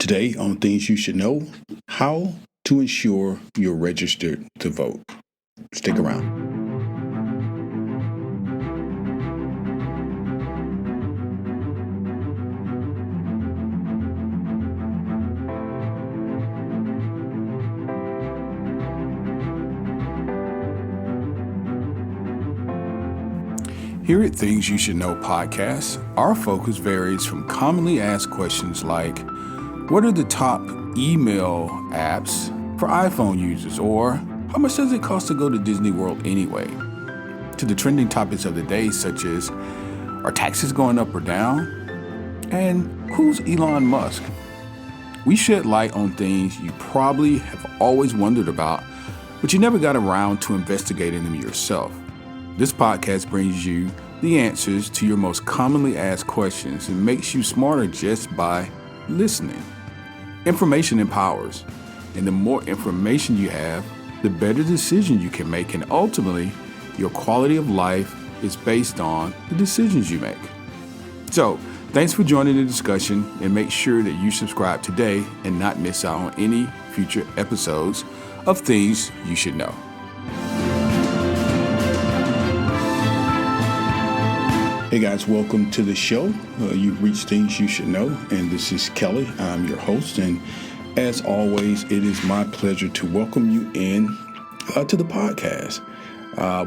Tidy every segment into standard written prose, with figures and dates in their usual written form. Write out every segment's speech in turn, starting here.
Today on Things You Should Know, how to ensure you're registered to vote. Stick around. Here at Things You Should Know podcast, our focus varies from commonly asked questions like, what are the top email apps for iPhone users? Or how much does it cost to go to Disney World anyway? To the trending topics of the day, such as, are taxes going up or down? And who's Elon Musk? We shed light on things you probably have always wondered about, but you never got around to investigating them yourself. This podcast brings you the answers to your most commonly asked questions and makes you smarter just by listening. Information empowers, and the more information you have, the better decision you can make, and ultimately, your quality of life is based on the decisions you make. So, thanks for joining the discussion, and make sure that you subscribe today and not miss out on any future episodes of Things You Should Know. Hey guys, welcome to the show. You've reached Things You Should Know, and this is Kelly. I'm your host, and as always, it is my pleasure to welcome you in to the podcast.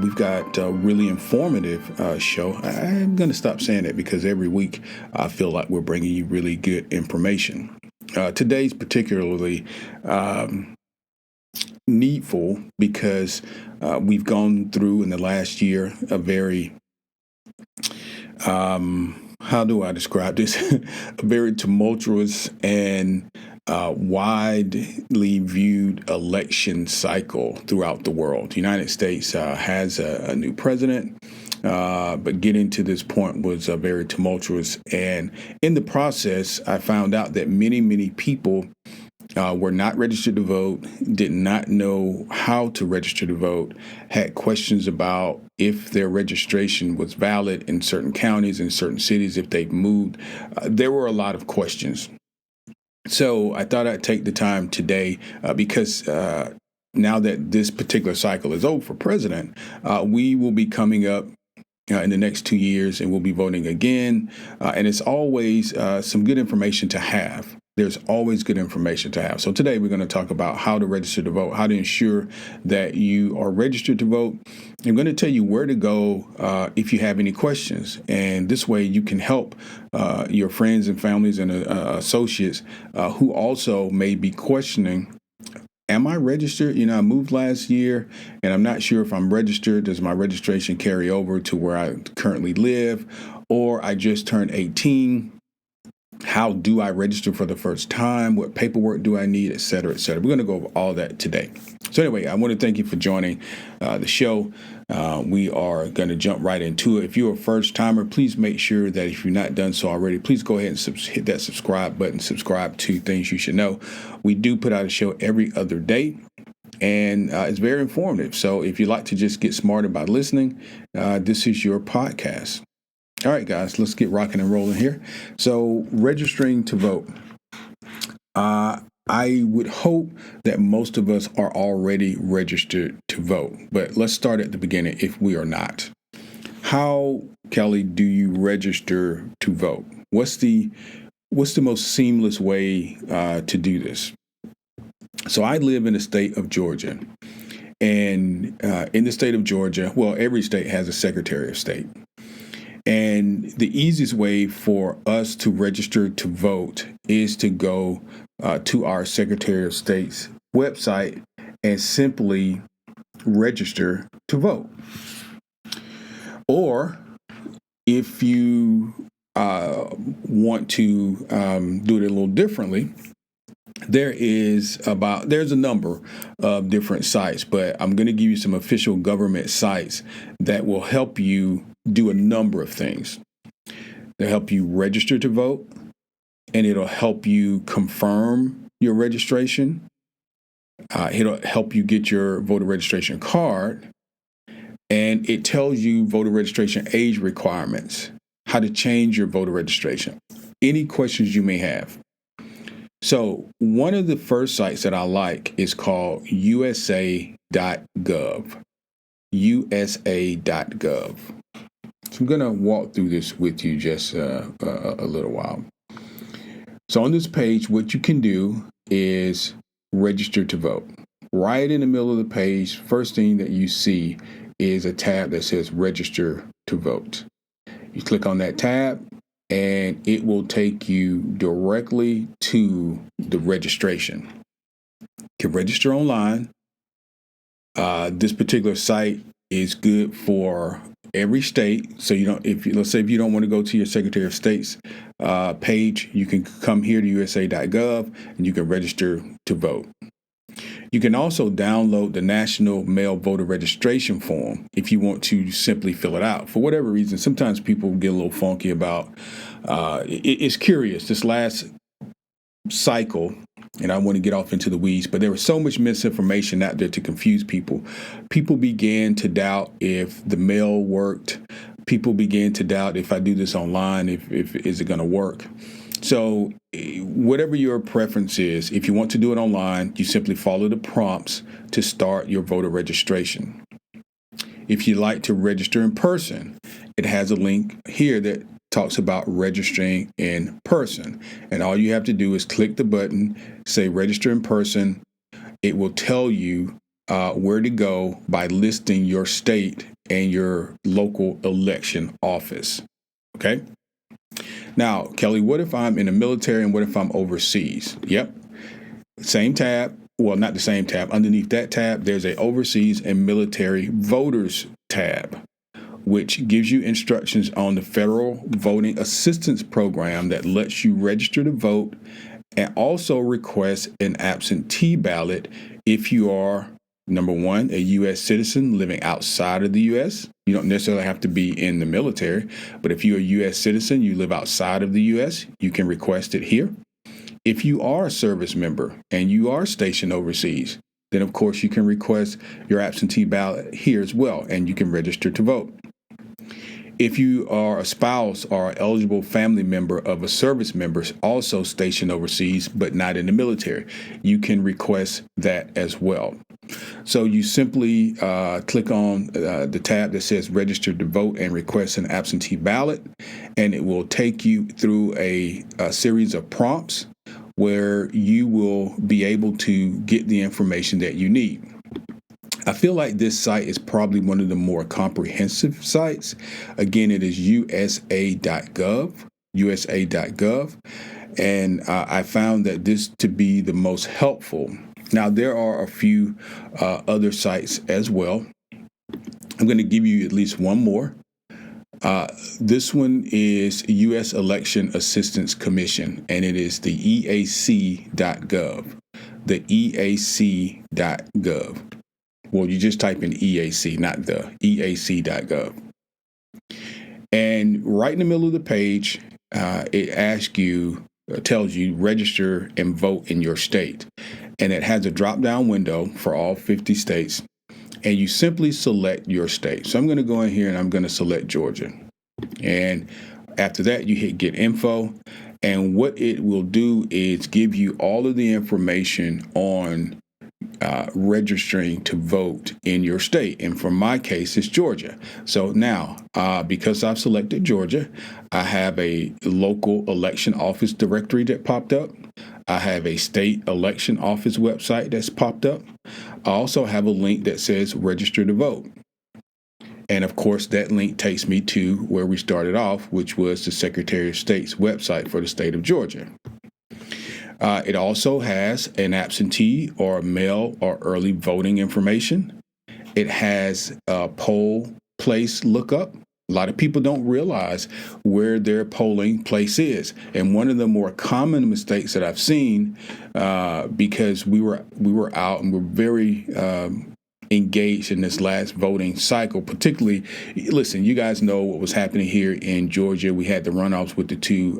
We've got a really informative show. I'm going to stop saying that because every week I feel like we're bringing you really good information. Today's particularly needful because we've gone through in the last year a very how do I describe this? A very tumultuous and widely viewed election cycle throughout the world. The United States has a new president, but getting to this point was very tumultuous. And in the process, I found out that many people were not registered to vote, did not know how to register to vote, had questions about if their registration was valid in certain counties, in certain cities, if they've moved. There were a lot of questions. So I thought I'd take the time today because now that this particular cycle is over for president, we will be coming up in the next 2 years and we'll be voting again. And it's always some good information to have. There's always good information to have. So today we're going to talk about how to register to vote, how to ensure that you are registered to vote. I'm going to tell you where to go if you have any questions. And this way you can help your friends and families and associates who also may be questioning, am I registered? You know, I moved last year and I'm not sure if I'm registered. Does my registration carry over to where I currently live? Or I just turned 18. How do I register for the first time? What paperwork do I need, et cetera, et cetera. We're going to go over all that today. So anyway, I want to thank you for joining the show. We are going to jump right into it. If you're a first timer, please make sure that if you've not done so already, please go ahead and hit that subscribe button, subscribe to Things You Should Know. We do put out a show every other day. And it's very informative. So if you'd like to just get smarter by listening, this is your podcast. All right, guys, let's get rocking and rolling here. So registering to vote. I would hope that most of us are already registered to vote. But let's start at the beginning if we are not. How, Kelly, do you register to vote? What's the most seamless way to do this? So I live in the state of Georgia. And in the state of Georgia, well, every state has a Secretary of State. And the easiest way for us to register to vote is to go to our Secretary of State's website and simply register to vote. Or if you want to do it a little differently, there's a number of different sites, but I'm going to give you some official government sites that will help you do a number of things. They'll help you register to vote, and it'll help you confirm your registration. It'll help you get your voter registration card, and it tells you voter registration age requirements, how to change your voter registration, any questions you may have. So one of the first sites that I like is called USA.gov. USA.gov. So I'm going to walk through this with you just a little while. So on this page, what you can do is register to vote. Right in the middle of the page, first thing that you see is a tab that says register to vote. You click on that tab and it will take you directly to the registration. You can register online. This particular site is good for every state. So let's say if you don't want to go to your Secretary of State's page, you can come here to USA.gov and you can register to vote. You can also download the National Mail Voter Registration Form if you want to simply fill it out. For whatever reason, sometimes people get a little funky about it's curious. This last cycle, and I want to get off into the weeds, but there was so much misinformation out there to confuse people. People began to doubt if the mail worked. People began to doubt if I do this online, if is it going to work. So whatever your preference is, if you want to do it online, you simply follow the prompts to start your voter registration. If you like to register in person, it has a link here that talks about registering in person. And all you have to do is click the button, say register in person. It will tell you where to go by listing your state and your local election office. Okay? Now, Kelly, what if I'm in the military and what if I'm overseas? Yep. Same tab. Well, not the same tab. Underneath that tab, there's a overseas and military voters tab, which gives you instructions on the federal voting assistance program that lets you register to vote and also request an absentee ballot if you are, number one, a U.S. citizen living outside of the U.S. You don't necessarily have to be in the military, but if you're a U.S. citizen, you live outside of the U.S., you can request it here. If you are a service member and you are stationed overseas, then of course you can request your absentee ballot here as well, and you can register to vote. If you are a spouse or eligible family member of a service member also stationed overseas but not in the military, you can request that as well. So you simply click on the tab that says register to vote and request an absentee ballot, and it will take you through a series of prompts where you will be able to get the information that you need. I feel like this site is probably one of the more comprehensive sites. Again, it is USA.gov, USA.gov, and I found that this to be the most helpful. Now, there are a few other sites as well. I'm going to give you at least one more. This one is U.S. Election Assistance Commission, and it is the EAC.gov, the EAC.gov. Well, you just type in EAC, not the EAC.gov. And right in the middle of the page, it tells you register and vote in your state. And it has a drop-down window for all 50 states. And you simply select your state. So I'm going to go in here and I'm going to select Georgia. And after that, you hit Get Info. And what it will do is give you all of the information on registering to vote in your state. And for my case, it's Georgia. So now, because I've selected Georgia, I have a local election office directory that popped up. I have a state election office website that's popped up. I also have a link that says register to vote. And of course, that link takes me to where we started off, which was the Secretary of State's website for the state of Georgia. It also has an absentee or mail or early voting information. It has a poll place lookup. A lot of people don't realize where their polling place is. And one of the more common mistakes that I've seen, because we were out and we're very engaged in this last voting cycle, particularly, listen, you guys know what was happening here in Georgia. We had the runoffs with the two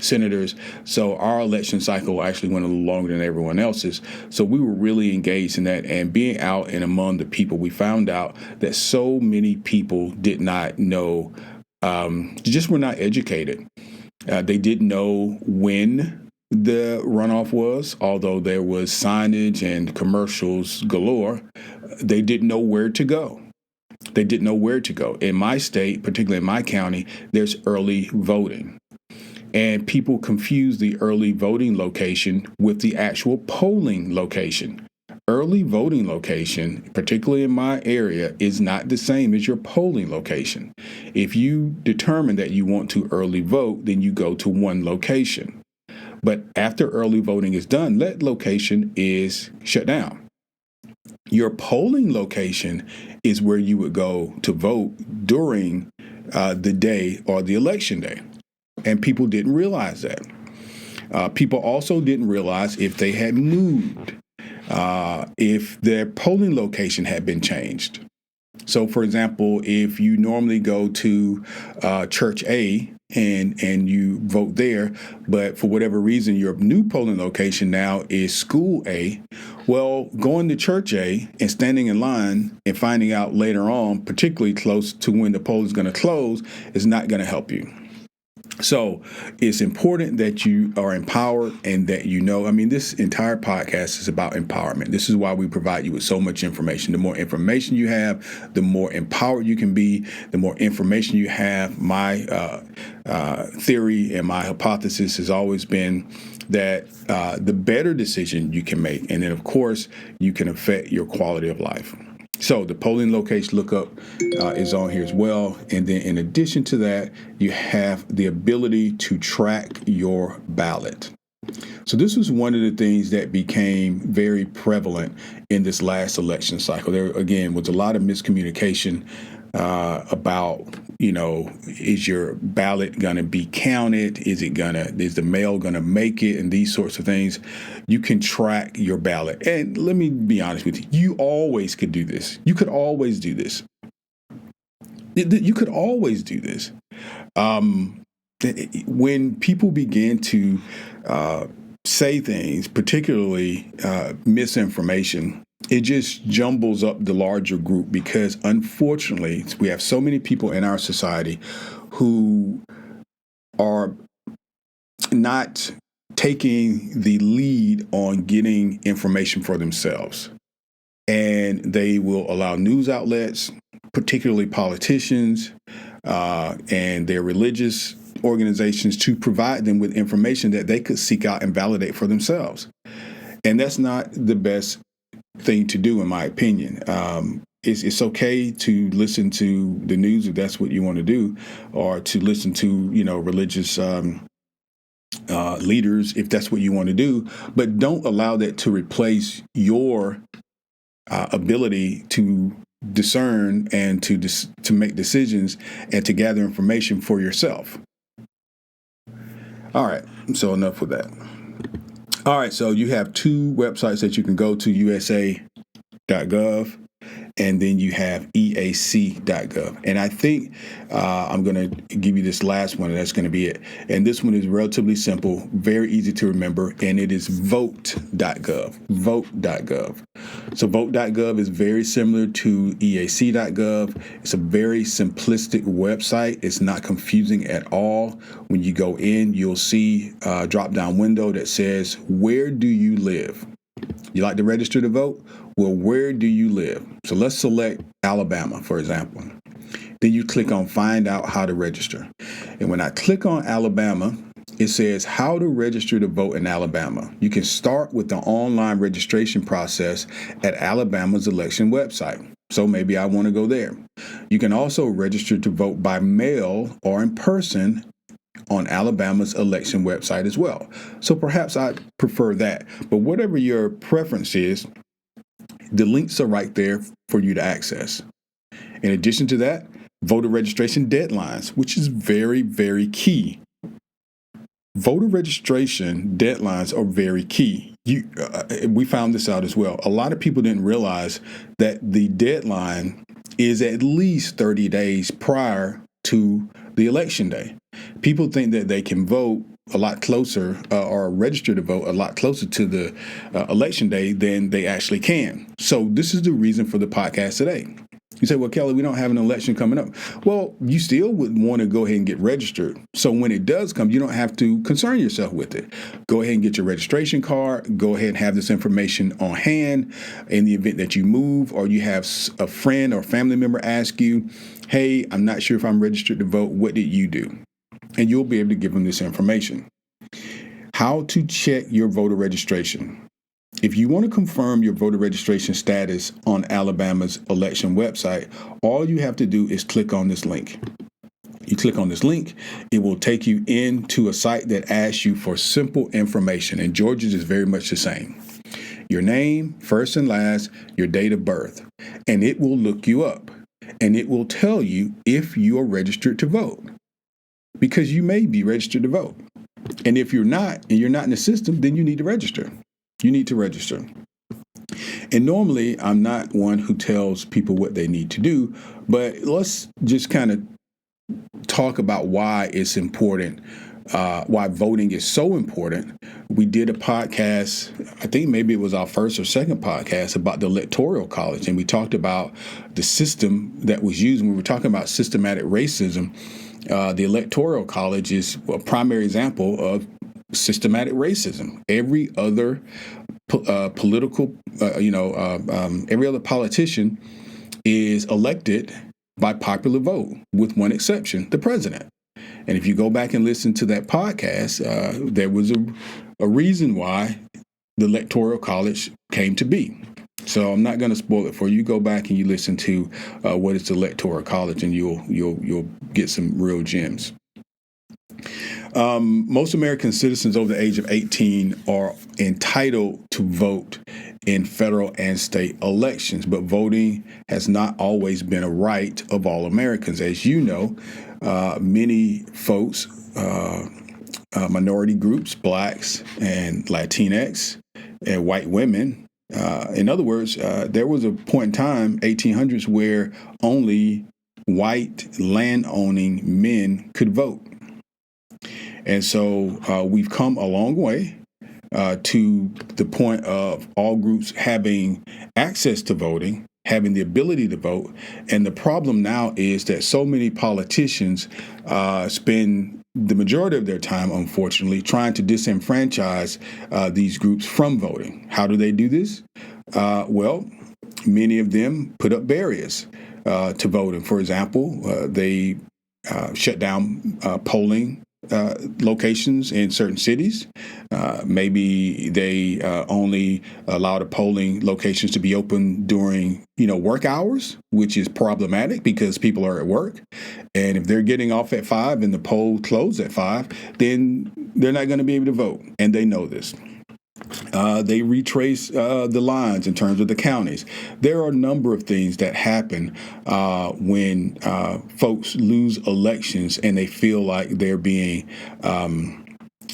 senators. So our election cycle actually went a little longer than everyone else's. So we were really engaged in that, and being out and among the people, we found out that so many people did not know, just were not educated. They didn't know when the runoff was, although there was signage and commercials galore, they didn't know where to go. They didn't know where to go. In my state, particularly in my county, there's early voting. And people confuse the early voting location with the actual polling location. Early voting location, particularly in my area, is not the same as your polling location. If you determine that you want to early vote, then you go to one location. But after early voting is done, that location is shut down. Your polling location is where you would go to vote during the day or the election day. And people didn't realize that. People also didn't realize if they had moved, if their polling location had been changed. So, for example, if you normally go to Church A and you vote there, but for whatever reason, your new polling location now is School A, well, going to Church A and standing in line and finding out later on, particularly close to when the poll is going to close, is not going to help you. So it's important that you are empowered and that you know. I mean, this entire podcast is about empowerment. This is why we provide you with so much information. The more information you have, the more empowered you can be, the more information you have. My theory and my hypothesis has always been that the better decision you can make. And then, of course, you can affect your quality of life. So the polling location lookup is on here as well. And then in addition to that, you have the ability to track your ballot. So this was one of the things that became very prevalent in this last election cycle. There, again, was a lot of miscommunication about, is your ballot going to be counted? Is the mail going to make it? And these sorts of things. You can track your ballot. And let me be honest with you. You always could do this. You could always do this. You could always do this. When people begin to say things, particularly misinformation, it just jumbles up the larger group because, unfortunately, we have so many people in our society who are not taking the lead on getting information for themselves. And they will allow news outlets, particularly politicians and their religious organizations, to provide them with information that they could seek out and validate for themselves. And that's not the best thing to do, in my opinion. It's okay to listen to the news if that's what you want to do, or to listen to, religious leaders if that's what you want to do. But don't allow that to replace your ability to discern and to make decisions and to gather information for yourself. All right. So enough with that. All right. So you have two websites that you can go to, USA.gov, and then you have EAC.gov. And I think I'm going to give you this last one, and that's going to be it. And this one is relatively simple, very easy to remember, and it is vote.gov. Vote.gov. So vote.gov is very similar to EAC.gov. It's a very simplistic website. It's not confusing at all. When you go in, you'll see a drop-down window that says, where do you live? You like to register to vote? Well, where do you live? So let's select Alabama, for example. Then you click on Find Out How to Register. And when I click on Alabama, it says how to register to vote in Alabama. You can start with the online registration process at Alabama's election website. So maybe I want to go there. You can also register to vote by mail or in person on Alabama's election website as well. So perhaps I'd prefer that. But whatever your preference is, the links are right there for you to access. In addition to that, voter registration deadlines, which is very, very key. Voter registration deadlines are very key. We found this out as well. A lot of people didn't realize that the deadline is at least 30 days prior to the election day. People think that they can vote a lot closer or register to vote a lot closer to the election day than they actually can. So this is the reason for the podcast today. You say, well, Kelly, we don't have an election coming up. Well, you still would want to go ahead and get registered. So when it does come, you don't have to concern yourself with it. Go ahead and get your registration card. Go ahead and have this information on hand in the event that you move or you have a friend or family member ask you, hey, I'm not sure if I'm registered to vote. What did you do? And you'll be able to give them this information. How to check your voter registration. If you want to confirm your voter registration status on Alabama's election website, all you have to do is click on this link. You click on this link, it will take you into a site that asks you for simple information, and Georgia's is very much the same. Your name, first and last, your date of birth, and it will look you up, and it will tell you if you are registered to vote, because you may be registered to vote. And if you're not, and you're not in the system, then you need to register. You need to register. And normally, I'm not one who tells people what they need to do, but let's just kind of talk about why it's important, why voting is so important. We did a podcast, I think maybe it was our first or second podcast, about the Electoral College, and we talked about the system that was used. When we were talking about systematic racism, the Electoral College is a primary example of systematic racism. Every other every other politician is elected by popular vote, with one exception, the president. And if you go back and listen to that podcast, there was a reason why the Electoral College came to be. So I'm not going to spoil it for you. Go back and you listen to what is the Electoral College, and you'll get some real gems. Most American citizens over the age of 18 are entitled to vote in federal and state elections, but voting has not always been a right of all Americans. As you know, many folks, minority groups, blacks and Latinx and white women, in other words, there was a point in time, 1800s, where only white land-owning men could vote. And so we've come a long way to the point of all groups having access to voting, having the ability to vote. And the problem now is that so many politicians spend the majority of their time, unfortunately, trying to disenfranchise these groups from voting. How do they do this? Well, many of them put up barriers to voting. For example, they shut down polling locations in certain cities. Maybe they only allow the polling locations to be open during, work hours, which is problematic because people are at work. And if they're getting off at 5 and the poll closes at 5, then they're not going to be able to vote. And they know this. They retrace the lines in terms of the counties. There are a number of things that happen when folks lose elections and they feel like they're being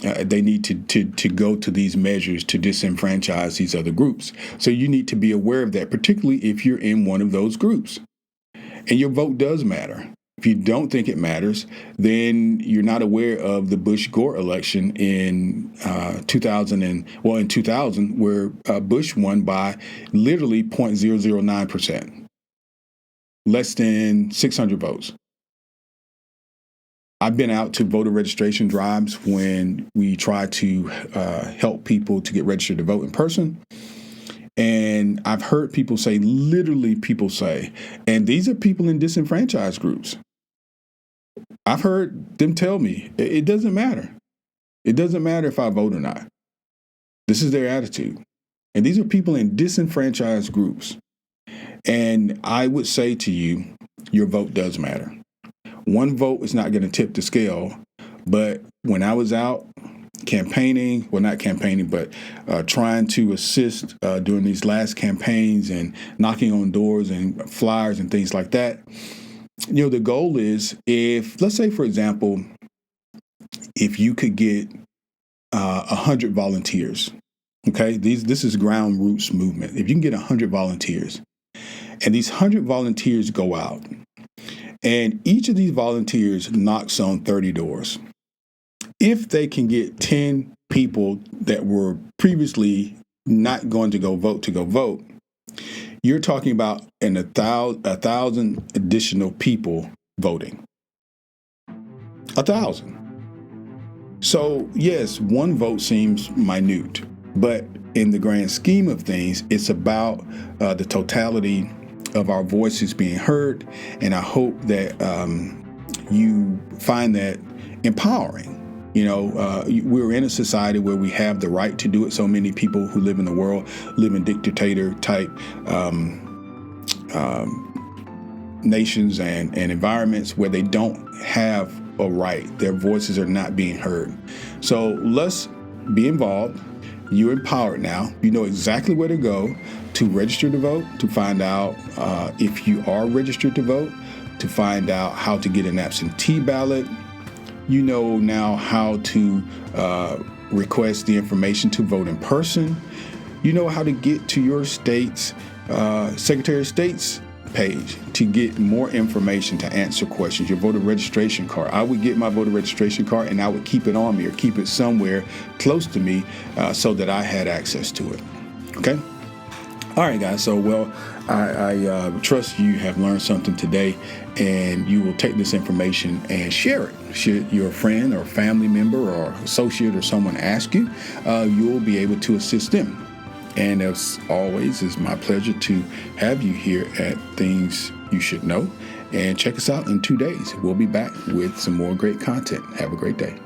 they need to go to these measures to disenfranchise these other groups. So you need to be aware of that, particularly if you're in one of those groups. And your vote does matter. If you don't think it matters, then you're not aware of the Bush-Gore election in 2000, where Bush won by literally 0.009%, less than 600 votes. I've been out to voter registration drives when we try to help people to get registered to vote in person. And I've heard people say, and these are people in disenfranchised groups. I've heard them tell me, it doesn't matter. It doesn't matter if I vote or not. This is their attitude. And these are people in disenfranchised groups. And I would say to you, your vote does matter. One vote is not going to tip the scale. But when I was out campaigning, well, not campaigning, but trying to assist during these last campaigns and knocking on doors and flyers and things like that, the goal is, if, let's say, for example, if you could get 100 volunteers, okay, this is ground roots movement. If you can get 100 volunteers, and these 100 volunteers go out, and each of these volunteers knocks on 30 doors, if they can get 10 people that were previously not going to go vote, You're talking about a thousand additional people voting. 1,000. So, yes, one vote seems minute, but in the grand scheme of things, it's about the totality of our voices being heard. And I hope that you find that empowering. We're in a society where we have the right to do it. So many people who live in the world live in dictator type nations and environments where they don't have a right. Their voices are not being heard. So let's be involved. You're empowered now. You know exactly where to go to register to vote, to find out if you are registered to vote, to find out how to get an absentee ballot. You know now how to request the information to vote in person. You know how to get to your state's Secretary of State's page to get more information to answer questions. Your voter registration card. I would get my voter registration card and I would keep it on me or keep it somewhere close to me so that I had access to it. Okay? All right, guys. So, I trust you have learned something today, and you will take this information and share it. Should your friend or family member or associate or someone ask you, you will be able to assist them. And as always, it's my pleasure to have you here at Things You Should Know. And check us out in 2 days. We'll be back with some more great content. Have a great day.